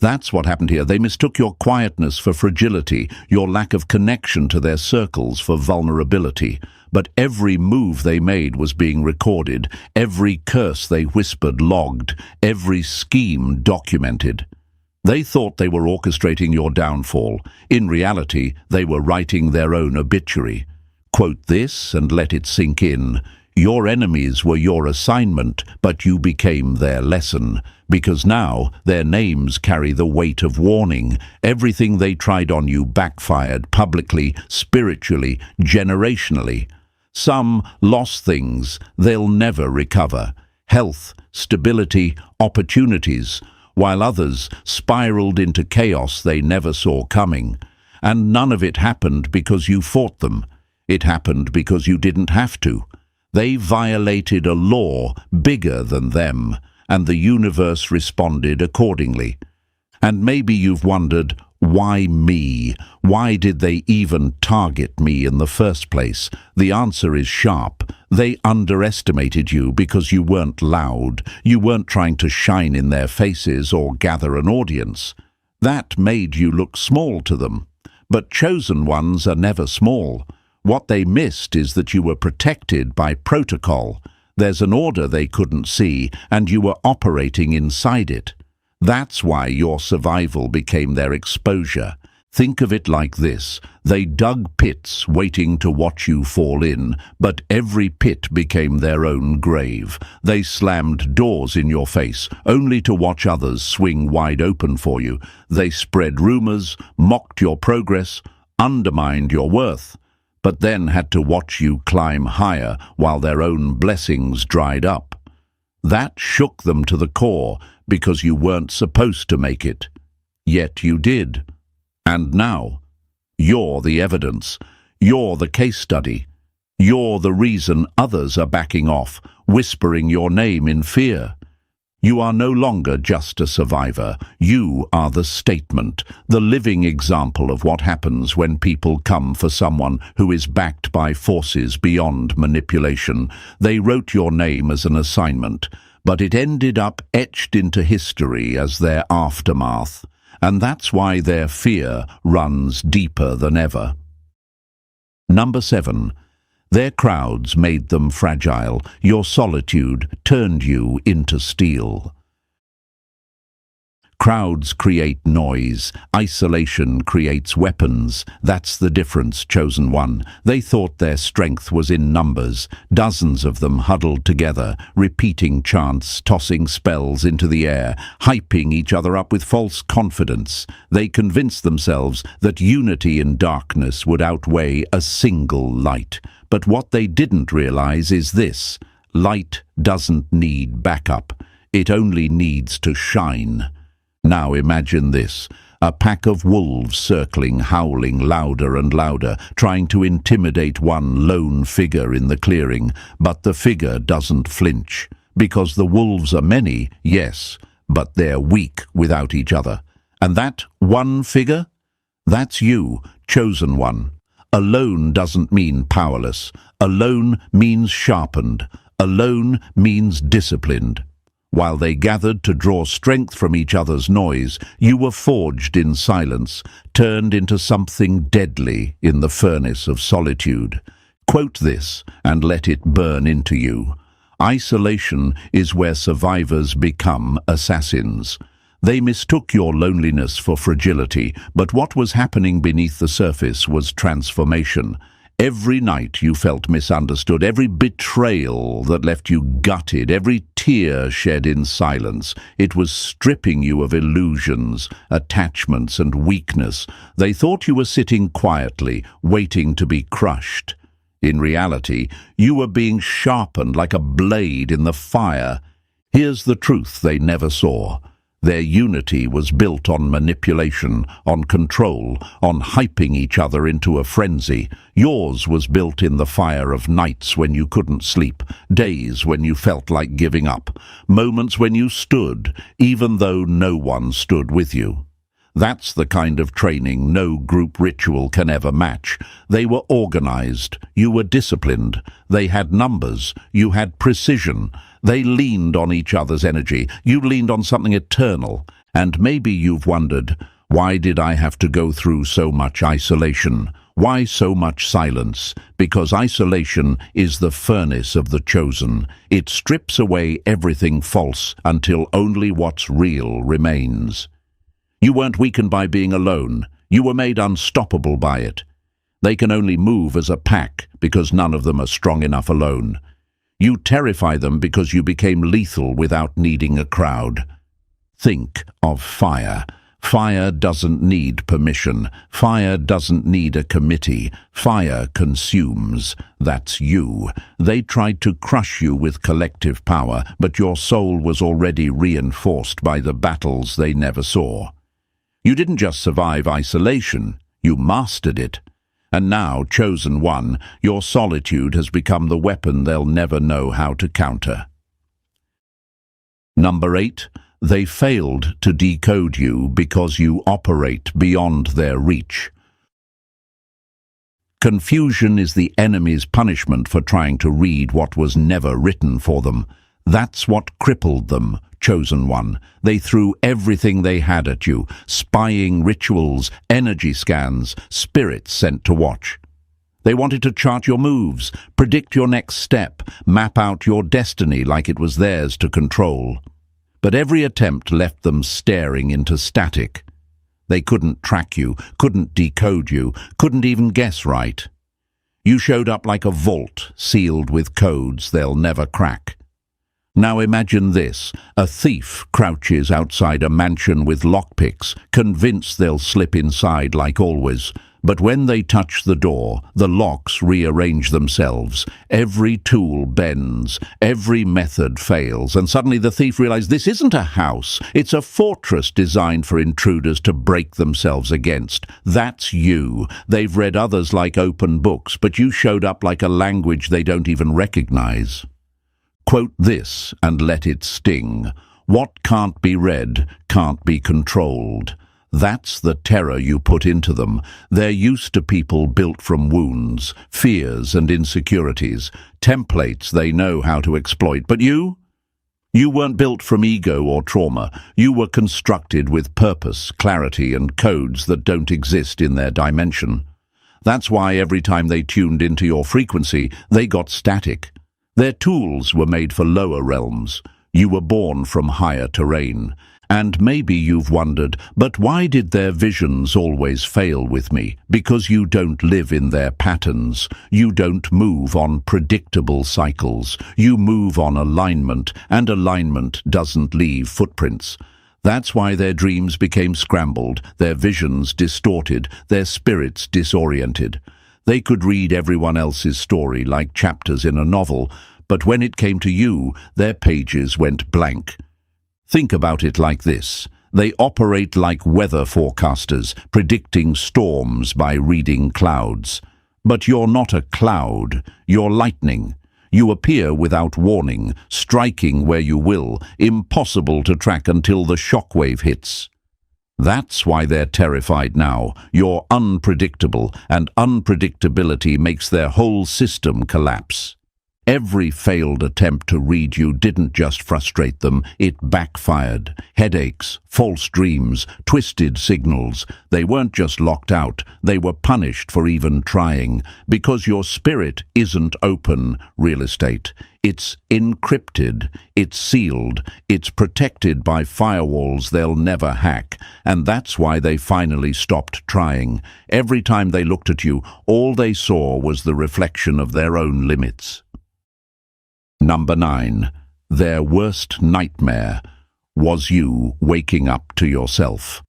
That's what happened here. They mistook your quietness for fragility, your lack of connection to their circles for vulnerability. But every move they made was being recorded, every curse they whispered logged, every scheme documented. They thought they were orchestrating your downfall. In reality, they were writing their own obituary. Quote this and let it sink in. Your enemies were your assignment, but you became their lesson, because now their names carry the weight of warning. Everything they tried on you backfired publicly, spiritually, generationally. Some lost things they'll never recover. Health, stability, opportunities, while others spiraled into chaos they never saw coming. And none of it happened because you fought them. It happened because you didn't have to. They violated a law bigger than them, and the universe responded accordingly. And maybe you've wondered, why me? Why did they even target me in the first place? The answer is sharp. They underestimated you because you weren't loud. You weren't trying to shine in their faces or gather an audience. That made you look small to them. But chosen ones are never small. What they missed is that you were protected by protocol. There's an order they couldn't see, and you were operating inside it. That's why your survival became their exposure. Think of it like this. They dug pits waiting to watch you fall in, but every pit became their own grave. They slammed doors in your face, only to watch others swing wide open for you. They spread rumors, mocked your progress, undermined your worth, but then had to watch you climb higher while their own blessings dried up. That shook them to the core because you weren't supposed to make it. Yet you did. And now, you're the evidence. You're the case study. You're the reason others are backing off, whispering your name in fear. You are no longer just a survivor. You are the statement, the living example of what happens when people come for someone who is backed by forces beyond manipulation. They wrote your name as an assignment, but it ended up etched into history as their aftermath. And that's why their fear runs deeper than ever. Number 7. Their crowds made them fragile. Your solitude turned you into steel. Crowds create noise. Isolation creates weapons. That's the difference, Chosen One. They thought their strength was in numbers. Dozens of them huddled together, repeating chants, tossing spells into the air, hyping each other up with false confidence. They convinced themselves that unity in darkness would outweigh a single light. But what they didn't realize is this: light doesn't need backup. It only needs to shine. Now imagine this: a pack of wolves circling, howling louder and louder, trying to intimidate one lone figure in the clearing. But the figure doesn't flinch. Because the wolves are many, yes, but they're weak without each other. And that one figure? That's you, Chosen One. Alone doesn't mean powerless. Alone means sharpened. Alone means disciplined. While they gathered to draw strength from each other's noise, you were forged in silence, turned into something deadly in the furnace of solitude. Quote this and let it burn into you. Isolation is where survivors become assassins. They mistook your loneliness for fragility, but what was happening beneath the surface was transformation. Every night you felt misunderstood, every betrayal that left you gutted, every tear shed in silence. It was stripping you of illusions, attachments, and weakness. They thought you were sitting quietly, waiting to be crushed. In reality, you were being sharpened like a blade in the fire. Here's the truth they never saw. Their unity was built on manipulation, on control, on hyping each other into a frenzy. Yours was built in the fire of nights when you couldn't sleep, days when you felt like giving up, moments when you stood, even though no one stood with you. That's the kind of training no group ritual can ever match. They were organized, you were disciplined. They had numbers, you had precision. They leaned on each other's energy, you leaned on something eternal. And maybe you've wondered, why did I have to go through so much isolation? Why so much silence? Because isolation is the furnace of the chosen. It strips away everything false until only what's real remains. You weren't weakened by being alone. You were made unstoppable by it. They can only move as a pack because none of them are strong enough alone. You terrify them because you became lethal without needing a crowd. Think of fire. Fire doesn't need permission. Fire doesn't need a committee. Fire consumes. That's you. They tried to crush you with collective power, but your soul was already reinforced by the battles they never saw. You didn't just survive isolation, you mastered it. And now, Chosen One, your solitude has become the weapon they'll never know how to counter. Number 8. They failed to decode you because you operate beyond their reach. Confusion is the enemy's punishment for trying to read what was never written for them. That's what crippled them, Chosen One. They threw everything they had at you: spying rituals, energy scans, spirits sent to watch. They wanted to chart your moves, predict your next step, map out your destiny like it was theirs to control. But every attempt left them staring into static. They couldn't track you, couldn't decode you, couldn't even guess right. You showed up like a vault sealed with codes they'll never crack. Now imagine this: a thief crouches outside a mansion with lockpicks, convinced they'll slip inside like always. But when they touch the door, the locks rearrange themselves. Every tool bends, every method fails, and suddenly the thief realizes this isn't a house, it's a fortress designed for intruders to break themselves against. That's you. They've read others like open books, but you showed up like a language they don't even recognize. Quote this and let it sting. What can't be read can't be controlled. That's the terror you put into them. They're used to people built from wounds, fears and insecurities, templates they know how to exploit. But you weren't built from ego or trauma. You were constructed with purpose, clarity and codes that don't exist in their dimension. That's why every time they tuned into your frequency, they got static. Their tools were made for lower realms. You were born from higher terrain. And maybe you've wondered, but why did their visions always fail with me? Because you don't live in their patterns. You don't move on predictable cycles. You move on alignment, and alignment doesn't leave footprints. That's why their dreams became scrambled, their visions distorted, their spirits disoriented. They could read everyone else's story like chapters in a novel, but when it came to you, their pages went blank. Think about it like this. They operate like weather forecasters, predicting storms by reading clouds. But you're not a cloud, you're lightning. You appear without warning, striking where you will, impossible to track until the shockwave hits. That's why they're terrified now. You're unpredictable, and unpredictability makes their whole system collapse. Every failed attempt to read you didn't just frustrate them, it backfired. Headaches, false dreams, twisted signals. They weren't just locked out, they were punished for even trying. Because your spirit isn't open real estate. It's encrypted, it's sealed, it's protected by firewalls they'll never hack. And that's why they finally stopped trying. Every time they looked at you, all they saw was the reflection of their own limits. Number 9. Their worst nightmare was you waking up to yourself.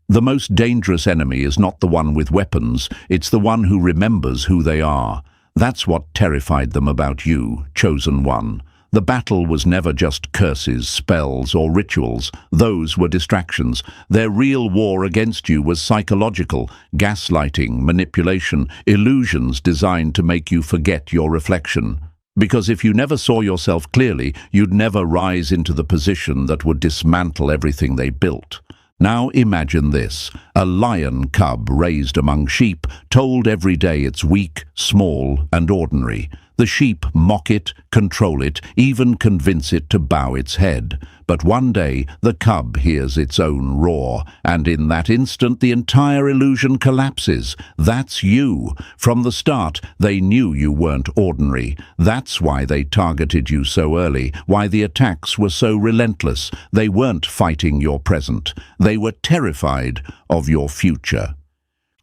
The most dangerous enemy is not the one with weapons, it's the one who remembers who they are. That's what terrified them about you, chosen one. The battle was never just curses, spells, or rituals. Those were distractions. Their real war against you was psychological, gaslighting, manipulation, illusions designed to make you forget your reflection. Because if you never saw yourself clearly, you'd never rise into the position that would dismantle everything they built. Now imagine this, a lion cub raised among sheep, told every day it's weak, small, and ordinary. The sheep mock it, control it, even convince it to bow its head. But one day, the cub hears its own roar, and in that instant the entire illusion collapses. That's you. From the start, they knew you weren't ordinary. That's why they targeted you so early, why the attacks were so relentless. They weren't fighting your present. They were terrified of your future.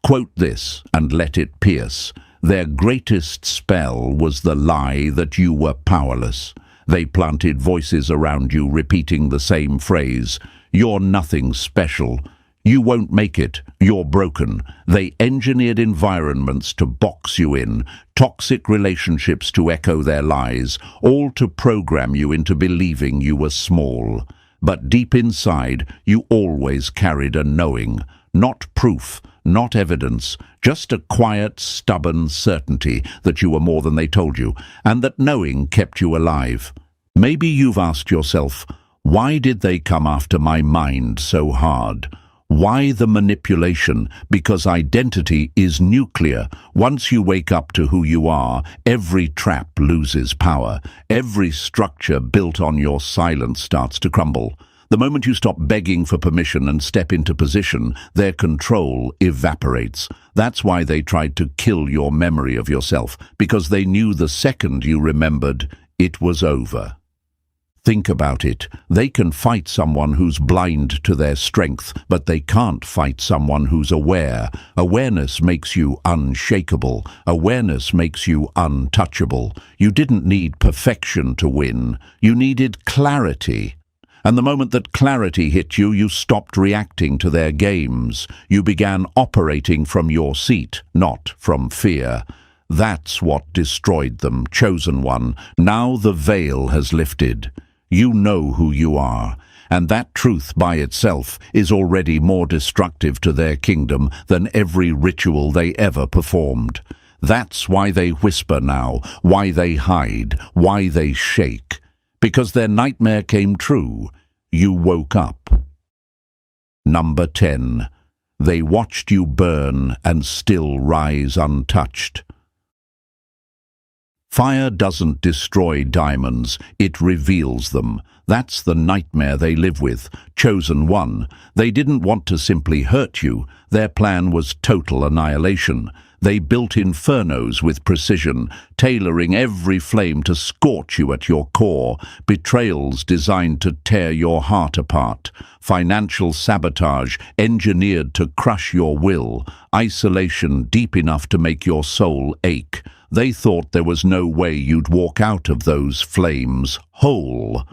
Quote this and let it pierce. Their greatest spell was the lie that you were powerless. They planted voices around you repeating the same phrase, "You're nothing special. You won't make it. You're broken." They engineered environments to box you in, toxic relationships to echo their lies, all to program you into believing you were small. But deep inside, you always carried a knowing, not proof, not evidence, just a quiet, stubborn certainty that you were more than they told you, and that knowing kept you alive. Maybe you've asked yourself, why did they come after my mind so hard? Why the manipulation? Because identity is nuclear. Once you wake up to who you are, every trap loses power. Every structure built on your silence starts to crumble. The moment you stop begging for permission and step into position, their control evaporates. That's why they tried to kill your memory of yourself, because they knew the second you remembered, it was over. Think about it. They can fight someone who's blind to their strength, but they can't fight someone who's aware. Awareness makes you unshakable. Awareness makes you untouchable. You didn't need perfection to win. You needed clarity. And the moment that clarity hit you, you stopped reacting to their games. You began operating from your seat, not from fear. That's what destroyed them, chosen one. Now the veil has lifted. You know who you are, and that truth by itself is already more destructive to their kingdom than every ritual they ever performed. That's why they whisper now, why they hide, why they shake. Because their nightmare came true, you woke up. Number 10. They watched you burn and still rise untouched. Fire doesn't destroy diamonds, it reveals them. That's the nightmare they live with. Chosen one. They didn't want to simply hurt you. Their plan was total annihilation. They built infernos with precision, tailoring every flame to scorch you at your core, betrayals designed to tear your heart apart, financial sabotage engineered to crush your will, isolation deep enough to make your soul ache. They thought there was no way you'd walk out of those flames whole.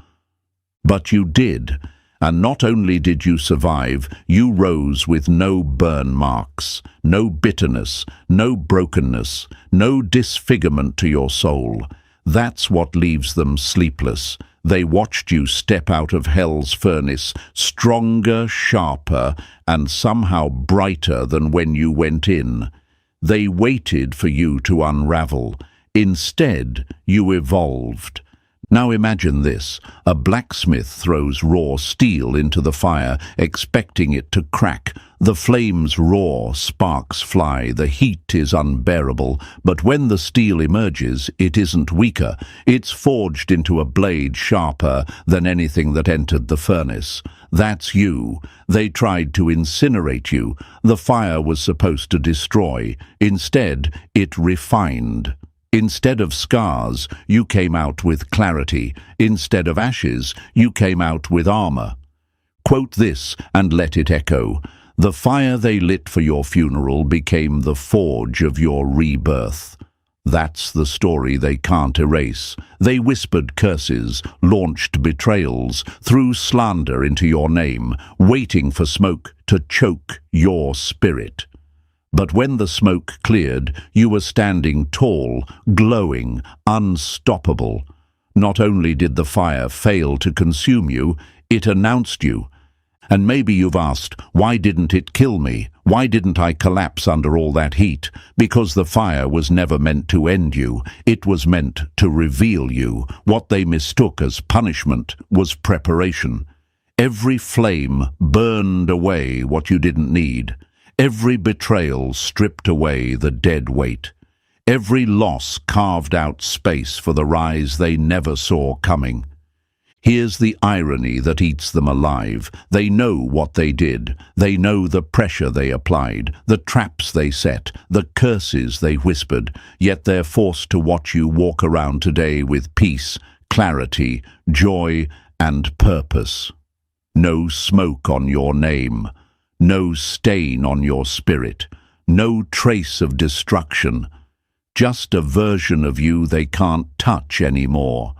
But you did, and not only did you survive, you rose with no burn marks, no bitterness, no brokenness, no disfigurement to your soul. That's what leaves them sleepless. They watched you step out of hell's furnace, stronger, sharper, and somehow brighter than when you went in. They waited for you to unravel. Instead, you evolved. Now imagine this. A blacksmith throws raw steel into the fire, expecting it to crack. The flames roar, sparks fly, the heat is unbearable. But when the steel emerges, it isn't weaker. It's forged into a blade sharper than anything that entered the furnace. That's you. They tried to incinerate you. The fire was supposed to destroy. Instead, it refined. Instead of scars, you came out with clarity. Instead of ashes, you came out with armor. Quote this and let it echo. The fire they lit for your funeral became the forge of your rebirth. That's the story they can't erase. They whispered curses, launched betrayals, threw slander into your name, waiting for smoke to choke your spirit. But when the smoke cleared, you were standing tall, glowing, unstoppable. Not only did the fire fail to consume you, it announced you. And maybe you've asked, why didn't it kill me? Why didn't I collapse under all that heat? Because the fire was never meant to end you. It was meant to reveal you. What they mistook as punishment was preparation. Every flame burned away what you didn't need. Every betrayal stripped away the dead weight. Every loss carved out space for the rise they never saw coming. Here's the irony that eats them alive. They know what they did. They know the pressure they applied, the traps they set, the curses they whispered, yet they're forced to watch you walk around today with peace, clarity, joy, and purpose. No smoke on your name. No stain on your spirit, no trace of destruction, just a version of you they can't touch anymore.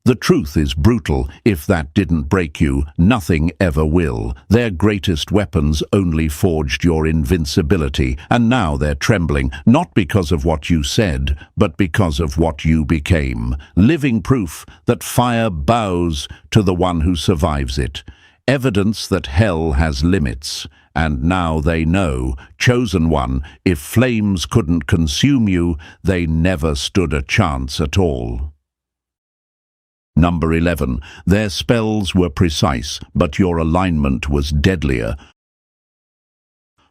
The truth is brutal. If that didn't break you, nothing ever will. Their greatest weapons only forged your invincibility, and now they're trembling, not because of what you said, but because of what you became. Living proof that fire bows to the one who survives it. Evidence that hell has limits, and now they know, chosen one, if flames couldn't consume you, they never stood a chance at all. Number 11. Their spells were precise, but your alignment was deadlier.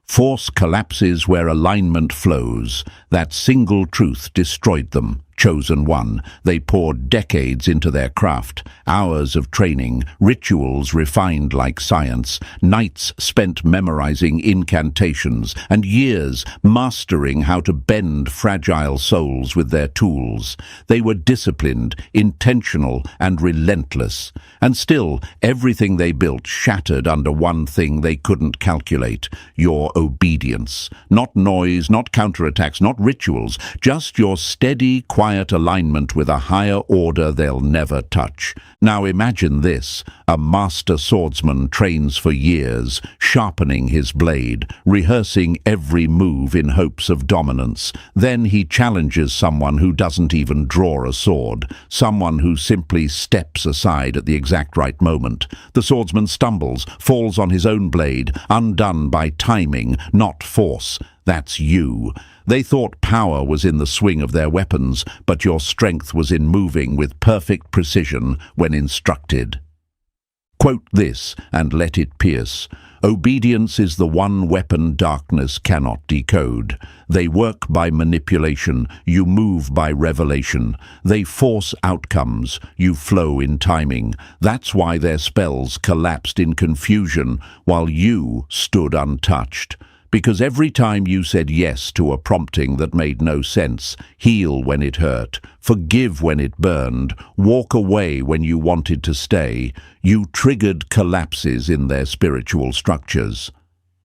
Force collapses where alignment flows. That single truth destroyed them. Chosen one. They poured decades into their craft, hours of training, rituals refined like science, nights spent memorizing incantations, and years mastering how to bend fragile souls with their tools. They were disciplined, intentional, and relentless. And still, everything they built shattered under one thing they couldn't calculate: your obedience. Not noise, not counterattacks, not rituals, just your steady, quiet alignment with a higher order they'll never touch. Now imagine this. A master swordsman trains for years, sharpening his blade, rehearsing every move in hopes of dominance. Then he challenges someone who doesn't even draw a sword, someone who simply steps aside at the exact right moment. The swordsman stumbles, falls on his own blade, undone by timing, not force. That's you. They thought power was in the swing of their weapons, but your strength was in moving with perfect precision when instructed. Quote this and let it pierce. Obedience is the one weapon darkness cannot decode. They work by manipulation, you move by revelation. They force outcomes, you flow in timing. That's why their spells collapsed in confusion while you stood untouched. Because every time you said yes to a prompting that made no sense, heal when it hurt, forgive when it burned, walk away when you wanted to stay, you triggered collapses in their spiritual structures.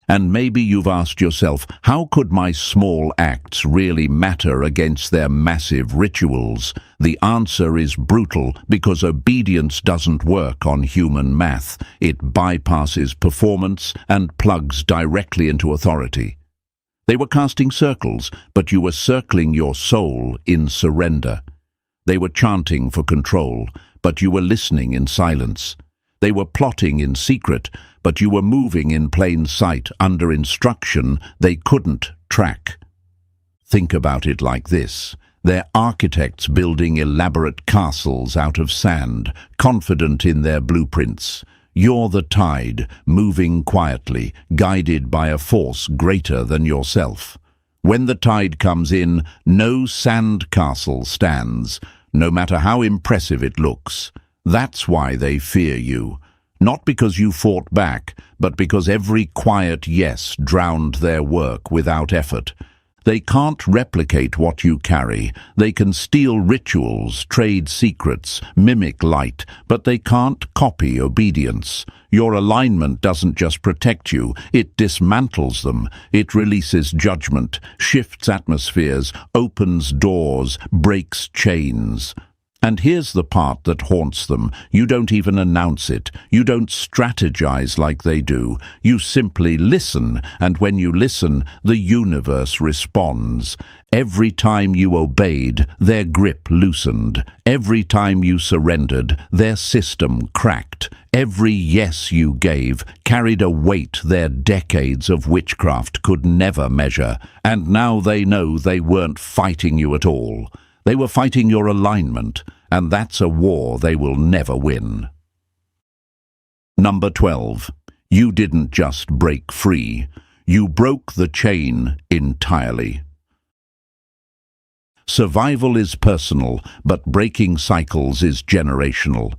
And maybe you've asked yourself, how could my small acts really matter against their massive rituals? The answer is brutal, because obedience doesn't work on human math. It bypasses performance and plugs directly into authority. They were casting circles, but you were circling your soul in surrender. They were chanting for control, but you were listening in silence. They were plotting in secret, but you were moving in plain sight under instruction they couldn't track. Think about it like this. They're architects building elaborate castles out of sand, confident in their blueprints. You're the tide, moving quietly, guided by a force greater than yourself. When the tide comes in, no sand castle stands, no matter how impressive it looks. That's why they fear you. Not because you fought back, but because every quiet yes drowned their work without effort. They can't replicate what you carry. They can steal rituals, trade secrets, mimic light, but they can't copy obedience. Your alignment doesn't just protect you, it dismantles them. It releases judgment, shifts atmospheres, opens doors, breaks chains. And here's the part that haunts them. You don't even announce it. You don't strategize like they do. You simply listen, and when you listen, the universe responds. Every time you obeyed, their grip loosened. Every time you surrendered, their system cracked. Every yes you gave carried a weight their decades of witchcraft could never measure. And now they know they weren't fighting you at all. They were fighting your alignment, and that's a war they will never win. Number 12. You didn't just break free. You broke the chain entirely. Survival is personal, but breaking cycles is generational.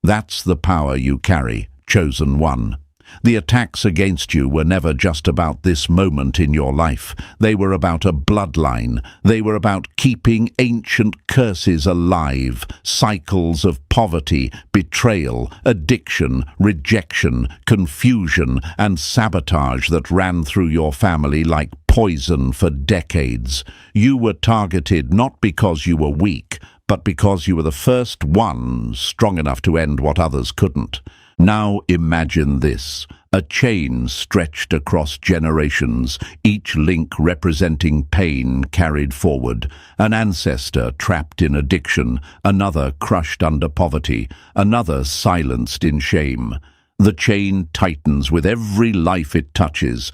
That's the power you carry, chosen one. The attacks against you were never just about this moment in your life. They were about a bloodline. They were about keeping ancient curses alive, cycles of poverty, betrayal, addiction, rejection, confusion, and sabotage that ran through your family like poison for decades. You were targeted not because you were weak, but because you were the first one strong enough to end what others couldn't. Now imagine this, a chain stretched across generations, each link representing pain carried forward, an ancestor trapped in addiction, another crushed under poverty, another silenced in shame. The chain tightens with every life it touches,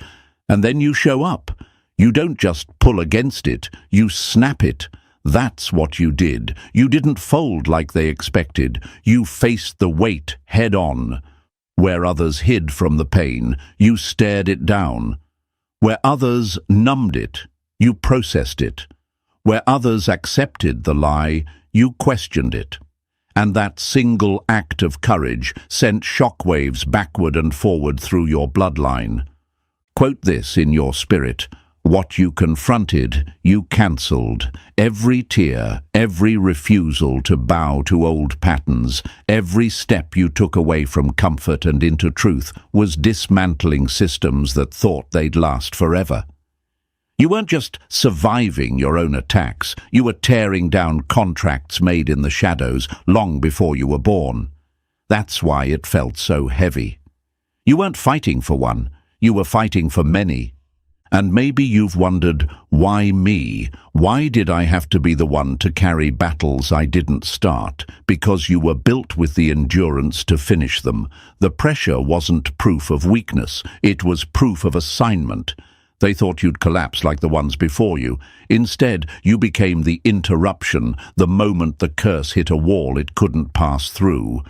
and then you show up. You don't just pull against it, you snap it. That's what you did. You didn't fold like they expected. You faced the weight head on. Where others hid from the pain, you stared it down. Where others numbed it, you processed it. Where others accepted the lie, you questioned it. And that single act of courage sent shockwaves backward and forward through your bloodline. Quote this in your spirit. What you confronted, you cancelled. Every tear, every refusal to bow to old patterns, every step you took away from comfort and into truth was dismantling systems that thought they'd last forever. You weren't just surviving your own attacks, you were tearing down contracts made in the shadows long before you were born. That's why it felt so heavy. You weren't fighting for one, you were fighting for many. And maybe you've wondered, why me? Why did I have to be the one to carry battles I didn't start? Because you were built with the endurance to finish them. The pressure wasn't proof of weakness, it was proof of assignment. They thought you'd collapse like the ones before you. Instead, you became the interruption, the moment the curse hit a wall it couldn't pass through.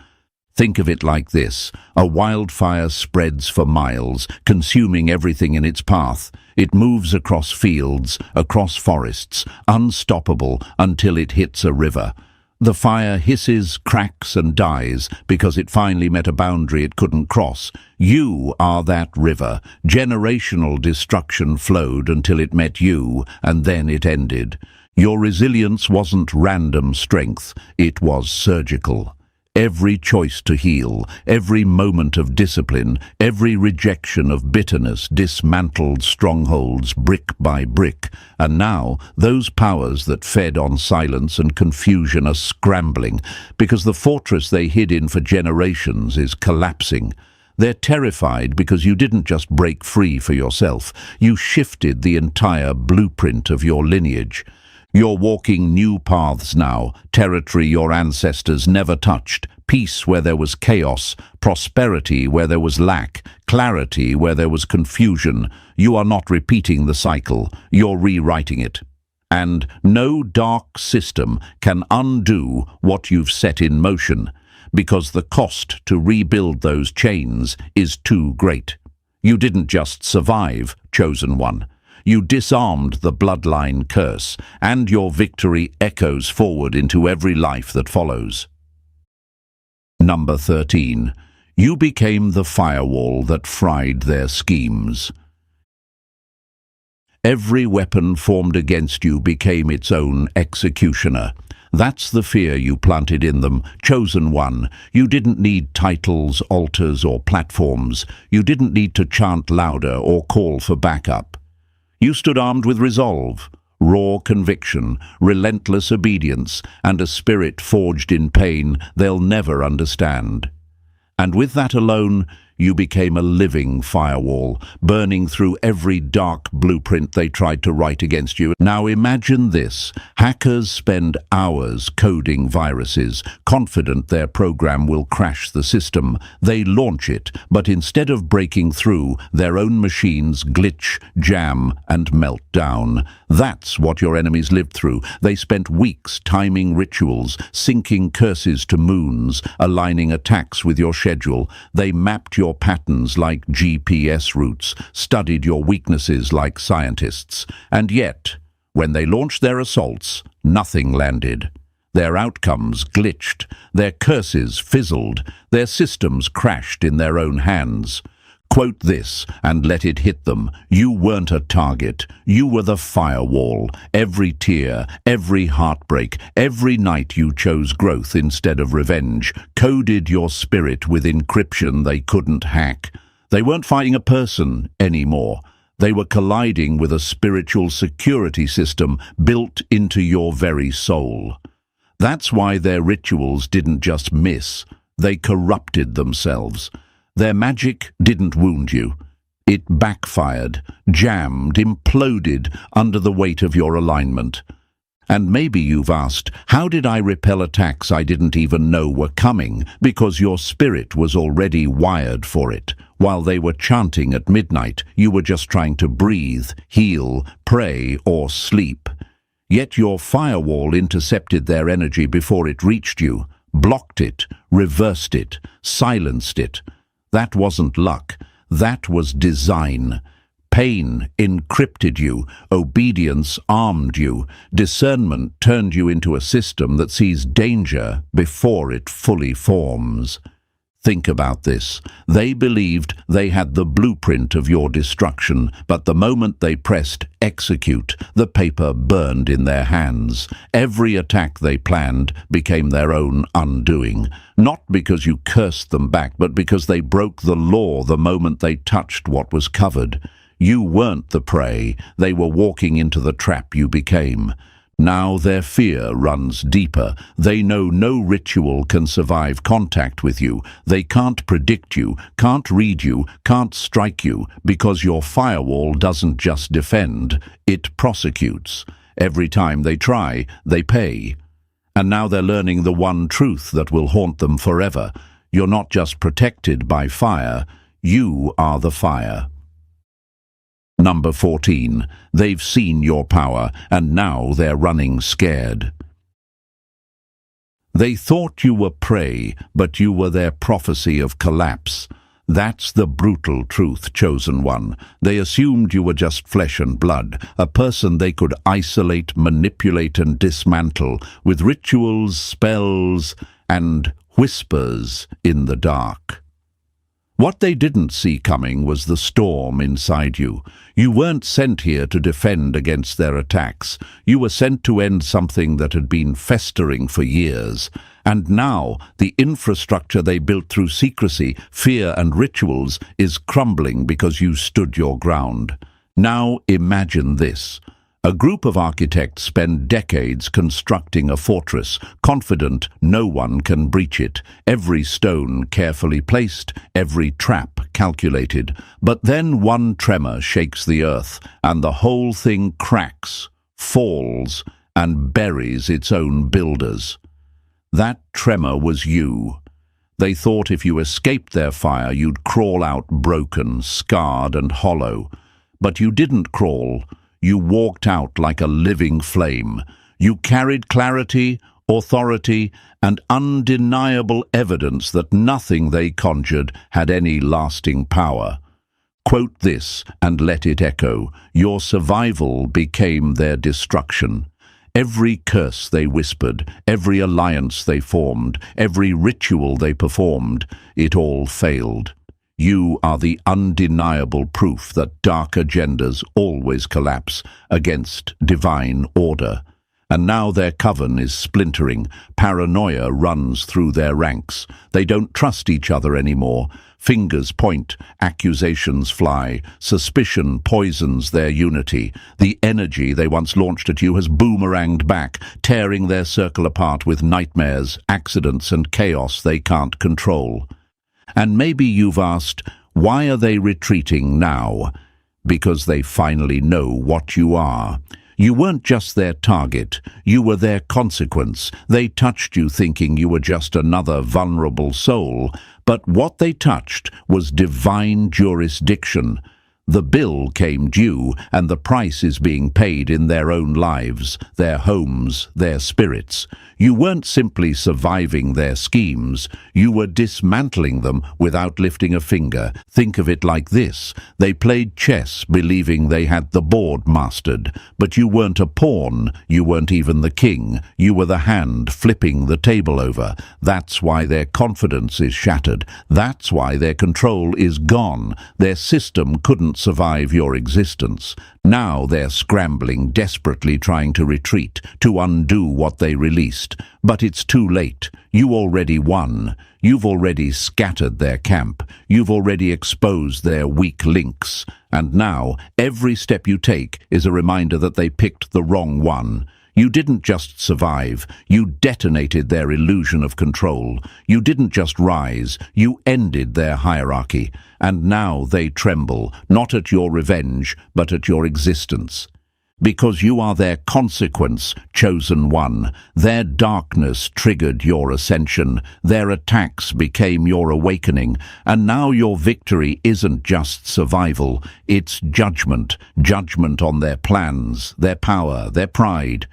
Think of it like this. A wildfire spreads for miles, consuming everything in its path. It moves across fields, across forests, unstoppable until it hits a river. The fire hisses, cracks and dies because it finally met a boundary it couldn't cross. You are that river. Generational destruction flowed until it met you, and then it ended. Your resilience wasn't random strength, it was surgical. Every choice to heal, every moment of discipline, every rejection of bitterness dismantled strongholds brick by brick. And now, those powers that fed on silence and confusion are scrambling, because the fortress they hid in for generations is collapsing. They're terrified because you didn't just break free for yourself, you shifted the entire blueprint of your lineage. You're walking new paths now, territory your ancestors never touched, peace where there was chaos, prosperity where there was lack, clarity where there was confusion. You are not repeating the cycle, you're rewriting it. And no dark system can undo what you've set in motion, because the cost to rebuild those chains is too great. You didn't just survive, chosen one. You disarmed the bloodline curse, and your victory echoes forward into every life that follows. Number 13. You became the firewall that fried their schemes. Every weapon formed against you became its own executioner. That's the fear you planted in them, chosen one. You didn't need titles, altars, or platforms. You didn't need to chant louder or call for backup. You stood armed with resolve, raw conviction, relentless obedience, and a spirit forged in pain they'll never understand. And with that alone, you became a living firewall, burning through every dark blueprint they tried to write against you. Now imagine this. Hackers spend hours coding viruses, confident their program will crash the system. They launch it, but instead of breaking through, their own machines glitch, jam, and melt down. That's what your enemies lived through. They spent weeks timing rituals, syncing curses to moons, aligning attacks with your schedule. They mapped your patterns like GPS routes, studied your weaknesses like scientists. And yet, when they launched their assaults, nothing landed. Their outcomes glitched, their curses fizzled, their systems crashed in their own hands. Quote this and let it hit them. You weren't a target. You were the firewall. Every tear, every heartbreak, every night you chose growth instead of revenge, coded your spirit with encryption they couldn't hack. They weren't fighting a person anymore. They were colliding with a spiritual security system built into your very soul. That's why their rituals didn't just miss. They corrupted themselves. Their magic didn't wound you. It backfired, jammed, imploded under the weight of your alignment. And maybe you've asked, how did I repel attacks I didn't even know were coming? Because your spirit was already wired for it. While they were chanting at midnight, you were just trying to breathe, heal, pray, or sleep. Yet your firewall intercepted their energy before it reached you, blocked it, reversed it, silenced it. That wasn't luck. That was design. Pain encrypted you. Obedience armed you. Discernment turned you into a system that sees danger before it fully forms. Think about this. They believed they had the blueprint of your destruction, but the moment they pressed execute, the paper burned in their hands. Every attack they planned became their own undoing. Not because you cursed them back, but because they broke the law the moment they touched what was covered. You weren't the prey. They were walking into the trap you became. Now their fear runs deeper. They know no ritual can survive contact with you. They can't predict you, can't read you, can't strike you, because your firewall doesn't just defend, it prosecutes. Every time they try, they pay. And now they're learning the one truth that will haunt them forever. You're not just protected by fire, you are the fire. Number 14. They've seen your power, and now they're running scared. They thought you were prey, but you were their prophecy of collapse. That's the brutal truth, Chosen One. They assumed you were just flesh and blood, a person they could isolate, manipulate and dismantle with rituals, spells, and whispers in the dark. What they didn't see coming was the storm inside you. You weren't sent here to defend against their attacks. You were sent to end something that had been festering for years. And now, the infrastructure they built through secrecy, fear and rituals is crumbling because you stood your ground. Now imagine this. A group of architects spend decades constructing a fortress, confident no one can breach it, every stone carefully placed, every trap calculated. But then one tremor shakes the earth, and the whole thing cracks, falls, and buries its own builders. That tremor was you. They thought if you escaped their fire, you'd crawl out broken, scarred, and hollow. But you didn't crawl. You walked out like a living flame. You carried clarity, authority, and undeniable evidence that nothing they conjured had any lasting power. Quote this and let it echo. Your survival became their destruction. Every curse they whispered, every alliance they formed, every ritual they performed, it all failed. You are the undeniable proof that dark agendas always collapse against divine order. And now their coven is splintering. Paranoia runs through their ranks. They don't trust each other anymore. Fingers point, accusations fly. Suspicion poisons their unity. The energy they once launched at you has boomeranged back, tearing their circle apart with nightmares, accidents, and chaos they can't control. And maybe you've asked, why are they retreating now? Because they finally know what you are. You weren't just their target, you were their consequence. They touched you thinking you were just another vulnerable soul, but what they touched was divine jurisdiction. The bill came due, and the price is being paid in their own lives, their homes, their spirits. You weren't simply surviving their schemes, you were dismantling them without lifting a finger. Think of it like this. They played chess believing they had the board mastered, but you weren't a pawn, you weren't even the king. You were the hand flipping the table over. That's why their confidence is shattered. That's why their control is gone. Their system couldn't survive your existence. Now they're scrambling, desperately trying to retreat, to undo what they released. But it's too late. You already won. You've already scattered their camp. You've already exposed their weak links. And now, every step you take is a reminder that they picked the wrong one. You didn't just survive, you detonated their illusion of control. You didn't just rise, you ended their hierarchy. And now they tremble, not at your revenge, but at your existence. Because you are their consequence, Chosen One. Their darkness triggered your ascension. Their attacks became your awakening. And now your victory isn't just survival, it's judgment. Judgment on their plans, their power, their pride.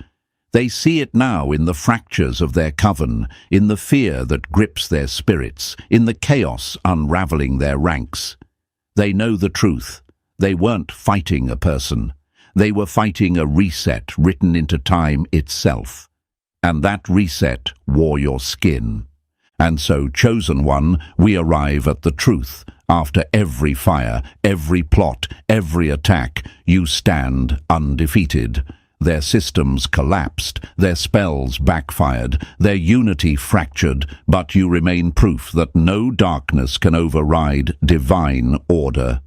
They see it now in the fractures of their coven, in the fear that grips their spirits, in the chaos unraveling their ranks. They know the truth. They weren't fighting a person. They were fighting a reset written into time itself. And that reset wore your skin. And so, Chosen One, we arrive at the truth. After every fire, every plot, every attack, you stand undefeated. Their systems collapsed, their spells backfired, their unity fractured, but you remain proof that no darkness can override divine order.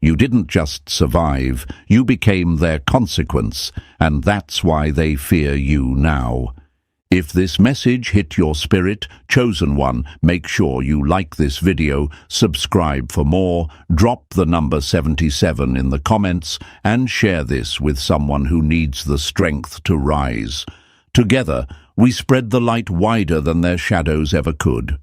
You didn't just survive, you became their consequence, and that's why they fear you now. If this message hit your spirit, Chosen One, make sure you like this video, subscribe for more, drop the number 77 in the comments, and share this with someone who needs the strength to rise. Together, we spread the light wider than their shadows ever could.